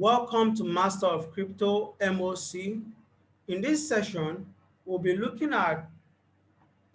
Welcome to Master of Crypto MOC. In this session, we'll be looking at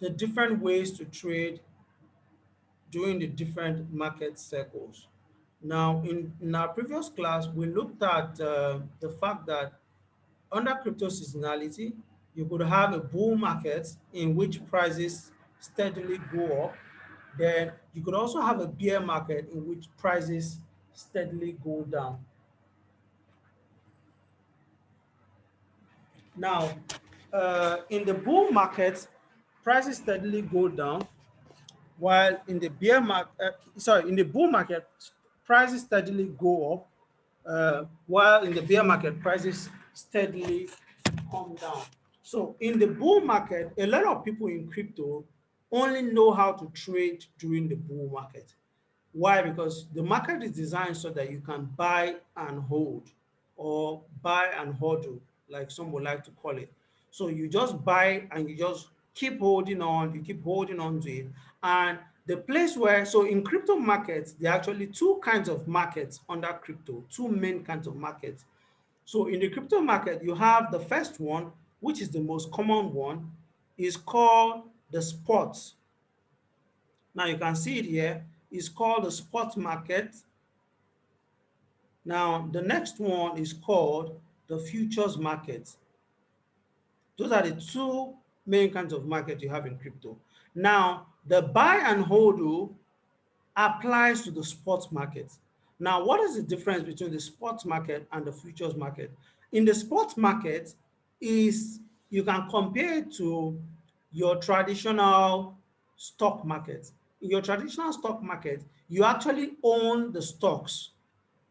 the different ways to trade during the different market cycles. Now, in our previous class, we looked at the fact that under crypto seasonality, you could have a bull market in which prices steadily go up. Then you could also have a bear market in which prices steadily go down. Now, in the bull market, prices steadily go down, while in the in the bull market, prices steadily go up, while in the bear market, prices steadily come down. So, in the bull market, a lot of people in crypto only know how to trade during the bull market. Why? Because the market is designed so that you can buy and hold, or buy and hodl, like some would like to call it. So you just buy and you just keep holding on, you keep holding on to it. And the place where, so in crypto markets, there are actually two kinds of markets under crypto, two main kinds of markets. So in the crypto market, you have the first one, which is the most common one, is called the spot. Now you can see it here. It's called the spot market. Now the next one is called the futures market. Those are the two main kinds of market you have in crypto. Now the buy and hold rule applies to the spot market. Now, what is the difference between the spot market and the futures market? In the spot market, is you can compare it to your traditional stock market. In your traditional stock market, you actually own the stocks,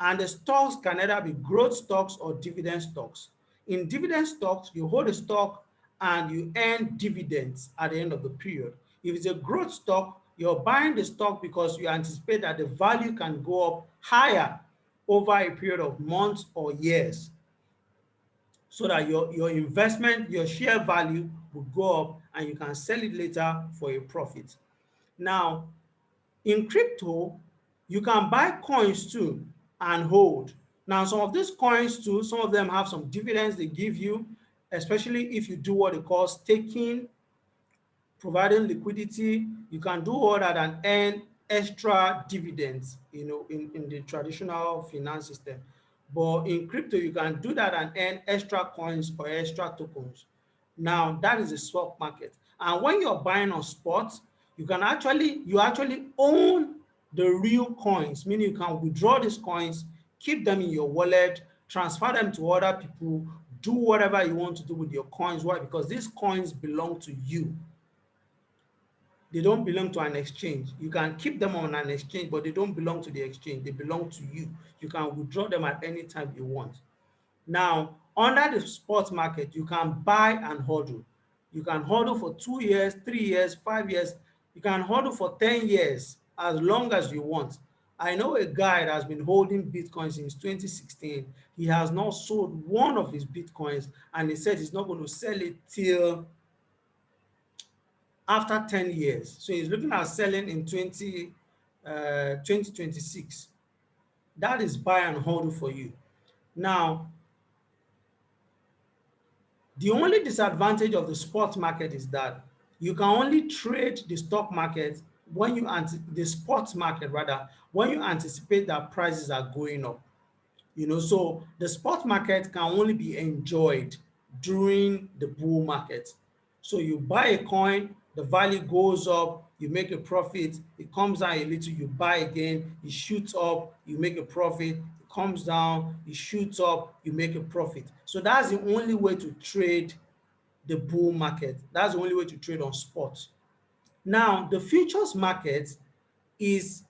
and the stocks can either be growth stocks or dividend stocks. In dividend stocks, you hold a stock and you earn dividends at the end of the period. If it's a growth stock, you're buying the stock because you anticipate that the value can go up higher over a period of months or years, so that your investment, your share value will go up and you can sell it later for a profit. Now, in crypto, you can buy coins too and hold. Now, some of these coins too, some of them have some dividends they give you, especially if you do what they call staking, providing liquidity. You can do all that and earn extra dividends, in the traditional finance system. But in crypto, you can do that and earn extra coins or extra tokens. Now, that is the stock market. And when you're buying on spot, you actually own the real coins, meaning you can withdraw these coins, keep them in your wallet, transfer them to other people, do whatever you want to do with your coins. Why? Because these coins belong to you. They don't belong to an exchange. You can keep them on an exchange, but they don't belong to the exchange. They belong to you. You can withdraw them at any time you want. Now, under the spot market, you can buy and hodl. You can hodl for 2 years, 3 years, 5 years. You can hodl for 10 years, as long as you want. I know a guy that has been holding Bitcoin since 2016. He has not sold one of his Bitcoins, and he said he's not going to sell it till after 10 years. So he's looking at selling in 2026. That is buy and hold for you. Now, the only disadvantage of the spot market is that you can only trade the stock market when the spot market rather, when you anticipate that prices are going up. So the spot market can only be enjoyed during the bull market. So you buy a coin, the value goes up, you make a profit, it comes down a little, you buy again, it shoots up, you make a profit, it comes down, it shoots up, you make a profit. So that's the only way to trade the bull market. That's the only way to trade on spot. Now, the futures market is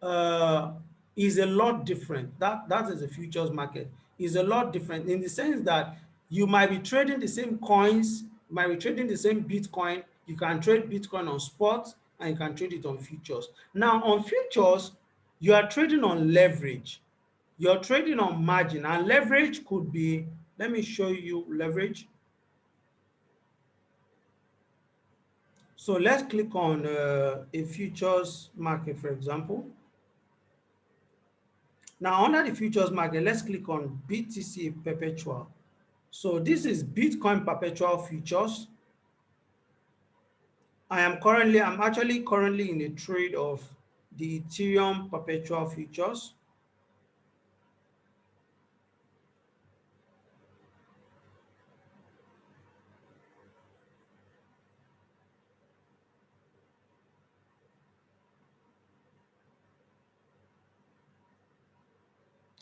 uh, is a lot different. That is the futures market is a lot different in the sense that you might be trading the same coins, you might be trading the same Bitcoin. You can trade Bitcoin on spot and you can trade it on futures. Now on futures, you are trading on leverage. You're trading on margin, and leverage could be, let me show you leverage. So let's click on a futures market, for example. Now, under the futures market, let's click on BTC perpetual. So this is Bitcoin perpetual futures. I'm actually currently in a trade of the Ethereum perpetual futures.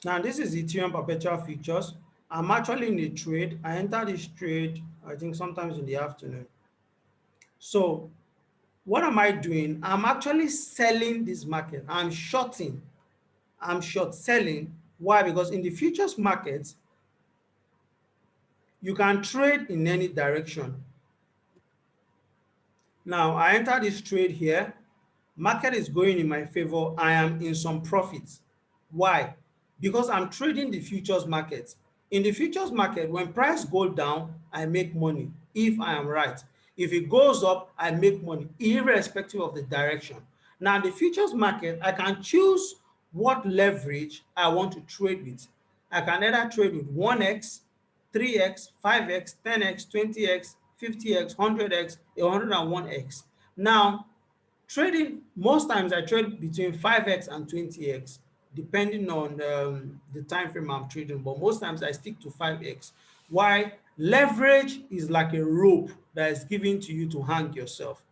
Now, this is Ethereum perpetual futures. I'm actually in a trade. I entered this trade, I think, sometimes in the afternoon. So, what am I doing? I'm actually selling this market. I'm shorting. I'm short selling. Why? Because in the futures market, you can trade in any direction. Now, I enter this trade here. Market is going in my favor. I am in some profits. Why? Because I'm trading the futures market. In the futures market, when price goes down, I make money if I am right. If it goes up, I make money irrespective of the direction. Now, the futures market, I can choose what leverage I want to trade with. I can either trade with 1x, 3x, 5x, 10x, 20x, 50x, 100x, 101x. Now, trading, most times I trade between 5x and 20x, depending on the time frame I'm trading, but most times I stick to 5x. Why? Leverage is like a rope that is given to you to hang yourself.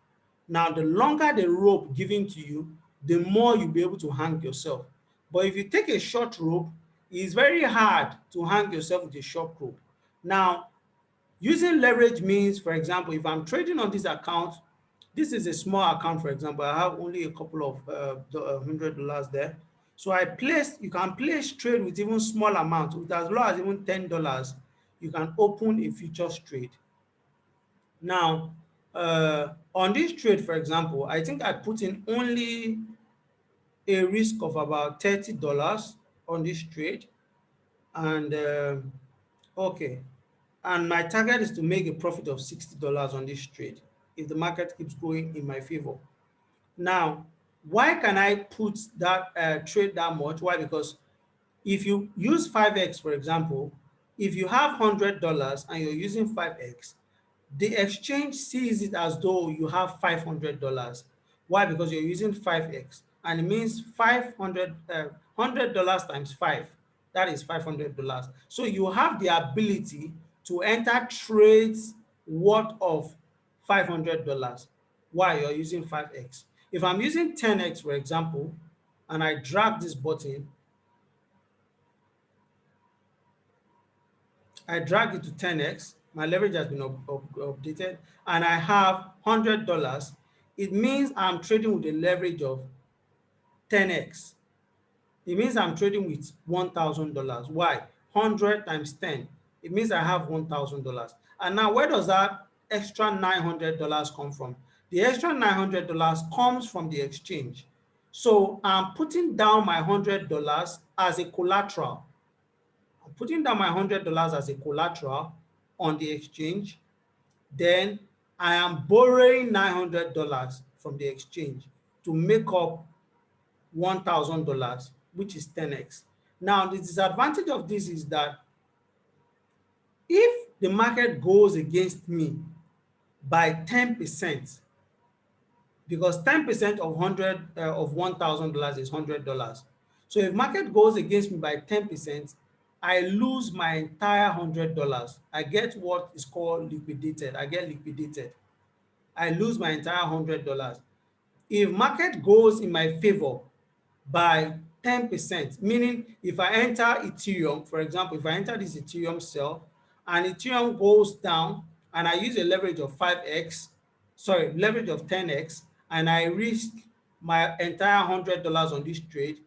Now, the longer the rope given to you, the more you'll be able to hang yourself. But if you take a short rope, it's very hard to hang yourself with a short rope. Now, using leverage means, for example, if I'm trading on this account, this is a small account, for example, I have only a couple of $100 there. So you can place trade with even small amount, with as low as even $10, you can open a futures trade. Now, on this trade, for example, I think I put in only a risk of about $30 on this trade. And okay, and my target is to make a profit of $60 on this trade if the market keeps going in my favor. Now, why can I put that trade that much? Why? Because if you use 5x, for example, if you have $100 and you're using 5x, the exchange sees it as though you have $500. Why? Because you're using 5x, and it means 500 $100 times 5, that is $500. So you have the ability to enter trades worth of $500. Why? You're using 5x. If I'm using 10x, for example, and I drag this button, I drag it to 10x, my leverage has been updated, and I have $100. It means I'm trading with a leverage of 10x. It means I'm trading with $1,000. Why? 100 times 10. It means I have $1,000. And now, where does that extra $900 come from? The extra $900 comes from the exchange. So I'm putting down my $100 as a collateral. I'm putting down my $100 as a collateral on the exchange. Then I am borrowing $900 from the exchange to make up $1,000, which is 10x. Now, the disadvantage of this is that if the market goes against me by 10%, because 10% of 100 of $1,000 is $100. So if market goes against me by 10%, I lose my entire $100. I get what is called liquidated. I get liquidated. I lose my entire $100. If market goes in my favor by 10%, meaning if I enter Ethereum, for example, if I enter this Ethereum cell and Ethereum goes down and I use a leverage of 5x, sorry, leverage of 10x, and I risk my entire $100 on this trade,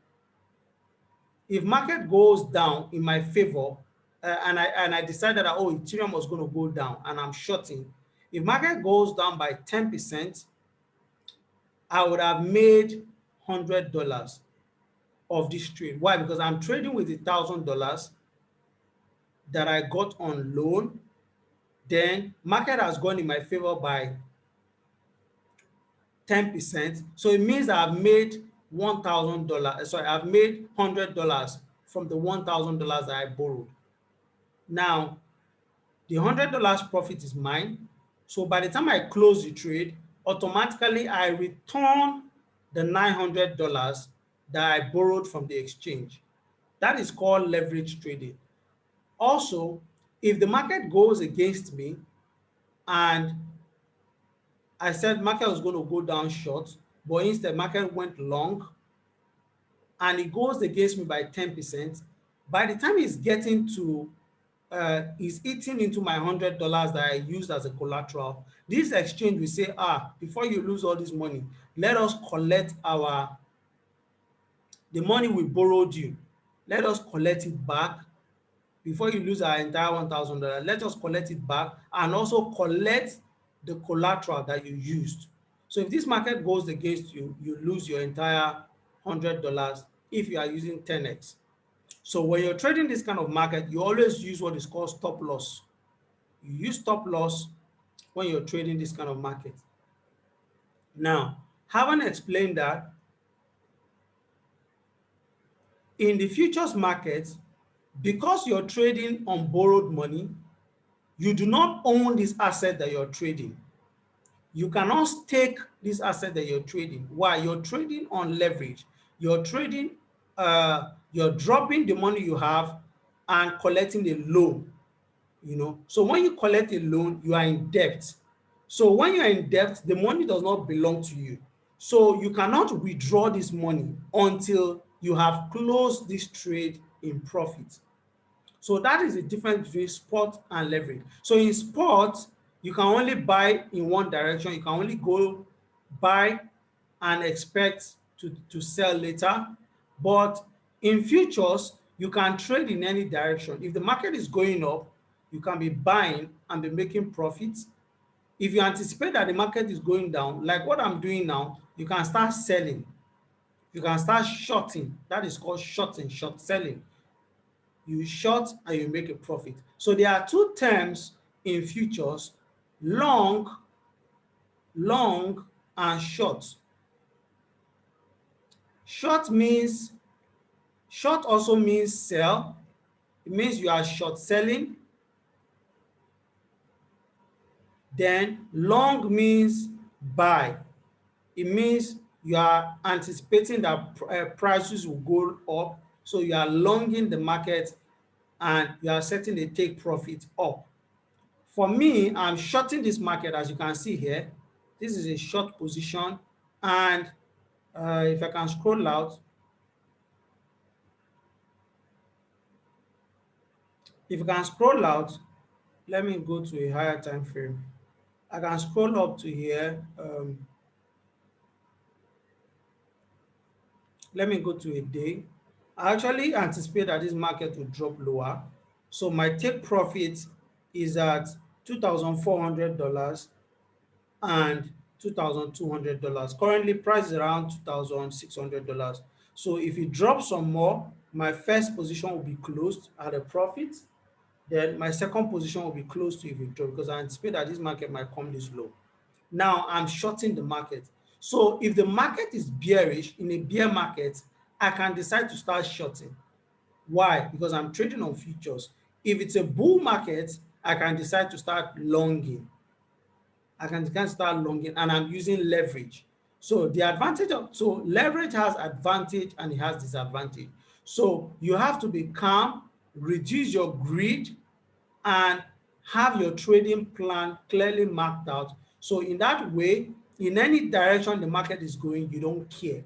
if market goes down in my favor, and I decided that, oh, Ethereum was going to go down and I'm shorting, if market goes down by 10%, I would have made $100 of this trade. Why? Because I'm trading with $1,000 that I got on loan. Then market has gone in my favor by 10%. So it means I've made $1,000. Sorry, I've made $100 from the $1,000 that I borrowed. Now, the $100 profit is mine. So by the time I close the trade, automatically I return the $900 that I borrowed from the exchange. That is called leverage trading. Also, if the market goes against me and I said market was going to go down short, but instead market went long and it goes against me by 10%, by the time it's getting to is eating into my $100 that I used as a collateral, this exchange will say, before you lose all this money, let us collect the money we borrowed you. Let us collect it back before you lose our entire $1,000. Let us collect it back and also collect the collateral that you used. So if this market goes against you, you lose your entire $100 if you are using 10x. So when you're trading this kind of market, you always use what is called stop loss. You use stop loss when you're trading this kind of market. Now, having explained that, in the futures market, because you're trading on borrowed money, you do not own this asset that you're trading. You cannot stake this asset that you're trading. Why? You're trading on leverage. You're trading, you're dropping the money you have and collecting a loan. So when you collect a loan, you are in debt. So when you are in debt, the money does not belong to you. So you cannot withdraw this money until you have closed this trade in profit. So that is the difference between spot and leverage. So in spot, you can only buy in one direction. You can only go buy and expect to sell later. But in futures, you can trade in any direction. If the market is going up, you can be buying and be making profits. If you anticipate that the market is going down, like what I'm doing now, you can start selling. You can start shorting. That is called shorting, short selling. You short and you make a profit. So there are two terms in futures: long, long, and short. Short means, short also means sell. It means you are short selling. Then long means buy. It means you are anticipating that prices will go up. So you are longing the market and you are setting the take profit up. For me, I'm shorting this market, as you can see here. This is a short position. And if I can scroll out, let me go to a higher time frame. I can scroll up to here. Let me go to a day. I actually anticipate that this market will drop lower. So my take profit is at $2,400 and $2,200. Currently, price is around $2,600. So if it drops some more, my first position will be closed at a profit. Then my second position will be close to if it drop, because I anticipate that this market might come this low. Now I'm shorting the market. So if the market is bearish, in a bear market, I can decide to start shorting. Why? Because I'm trading on futures. If it's a bull market, I can decide to start longing. And I'm using leverage. So leverage has advantage and it has disadvantage. So you have to be calm, reduce your greed, and have your trading plan clearly marked out. So in that way, in any direction the market is going, you don't care.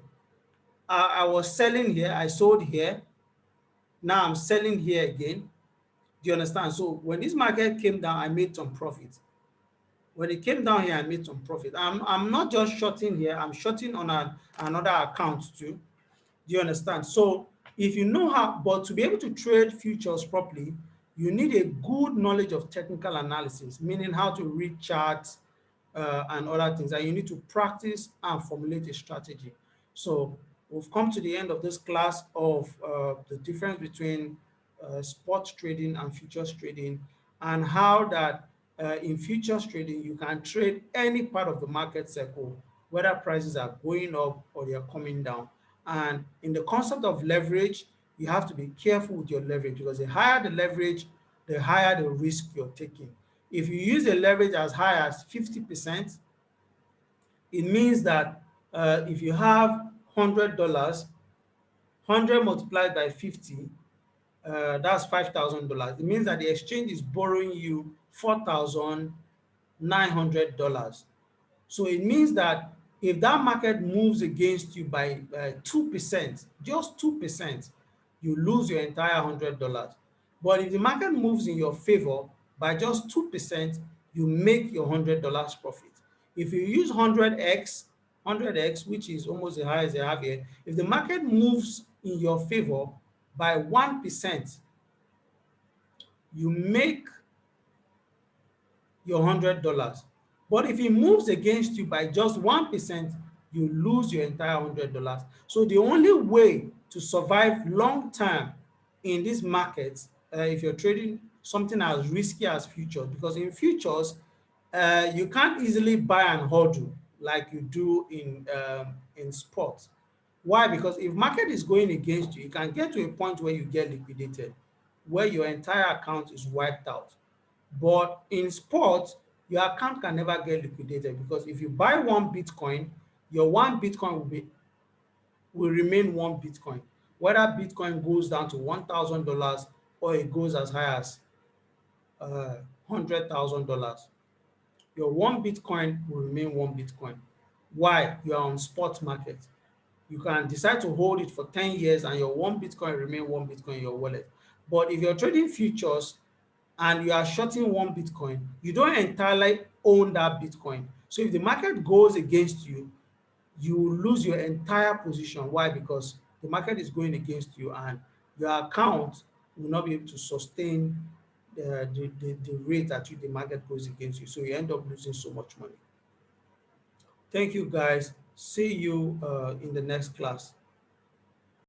I was selling here, I sold here, now I'm selling here again. Do you understand? So when this market came down, I made some profit. When it came down here, I made some profit. I'm not just shorting here, I'm shorting on another account too. Do you understand? So if you know how, but to be able to trade futures properly, you need a good knowledge of technical analysis, meaning how to read charts and other things. And you need to practice and formulate a strategy. So we've come to the end of this class of the difference between spot trading and futures trading, and how that in futures trading, you can trade any part of the market cycle, whether prices are going up or they are coming down. And in the concept of leverage, you have to be careful with your leverage, because the higher the leverage, the higher the risk you're taking. If you use a leverage as high as 50%, it means that if you have $100, 100 multiplied by 50, that's $5,000. It means that the exchange is borrowing you $4,900. So it means that if that market moves against you by 2%, just 2%, you lose your entire $100. But if the market moves in your favor by just 2%, you make your $100 profit. If you use 100x, which is almost the highest they have here, if the market moves in your favor by 1%, you make your $100. But if it moves against you by just 1%, you lose your entire $100. So the only way to survive long term in this market, if you're trading something as risky as futures, because in futures, you can't easily buy and hold like you do in sports. Why? Because if market is going against you, you can get to a point where you get liquidated, where your entire account is wiped out. But in sports, your account can never get liquidated, because if you buy one Bitcoin, your one Bitcoin will remain one Bitcoin. Whether Bitcoin goes down to $1,000 or it goes as high as $100,000, your one Bitcoin will remain one Bitcoin. Why? You are on spot market. You can decide to hold it for 10 years and your one Bitcoin remain one Bitcoin in your wallet. But if you're trading futures and you are shorting one Bitcoin, you don't entirely own that Bitcoin. So if the market goes against you, you will lose your entire position. Why? Because the market is going against you and your account will not be able to sustain the rate at which the market goes against you. So you end up losing so much money. Thank you, guys. See you in the next class.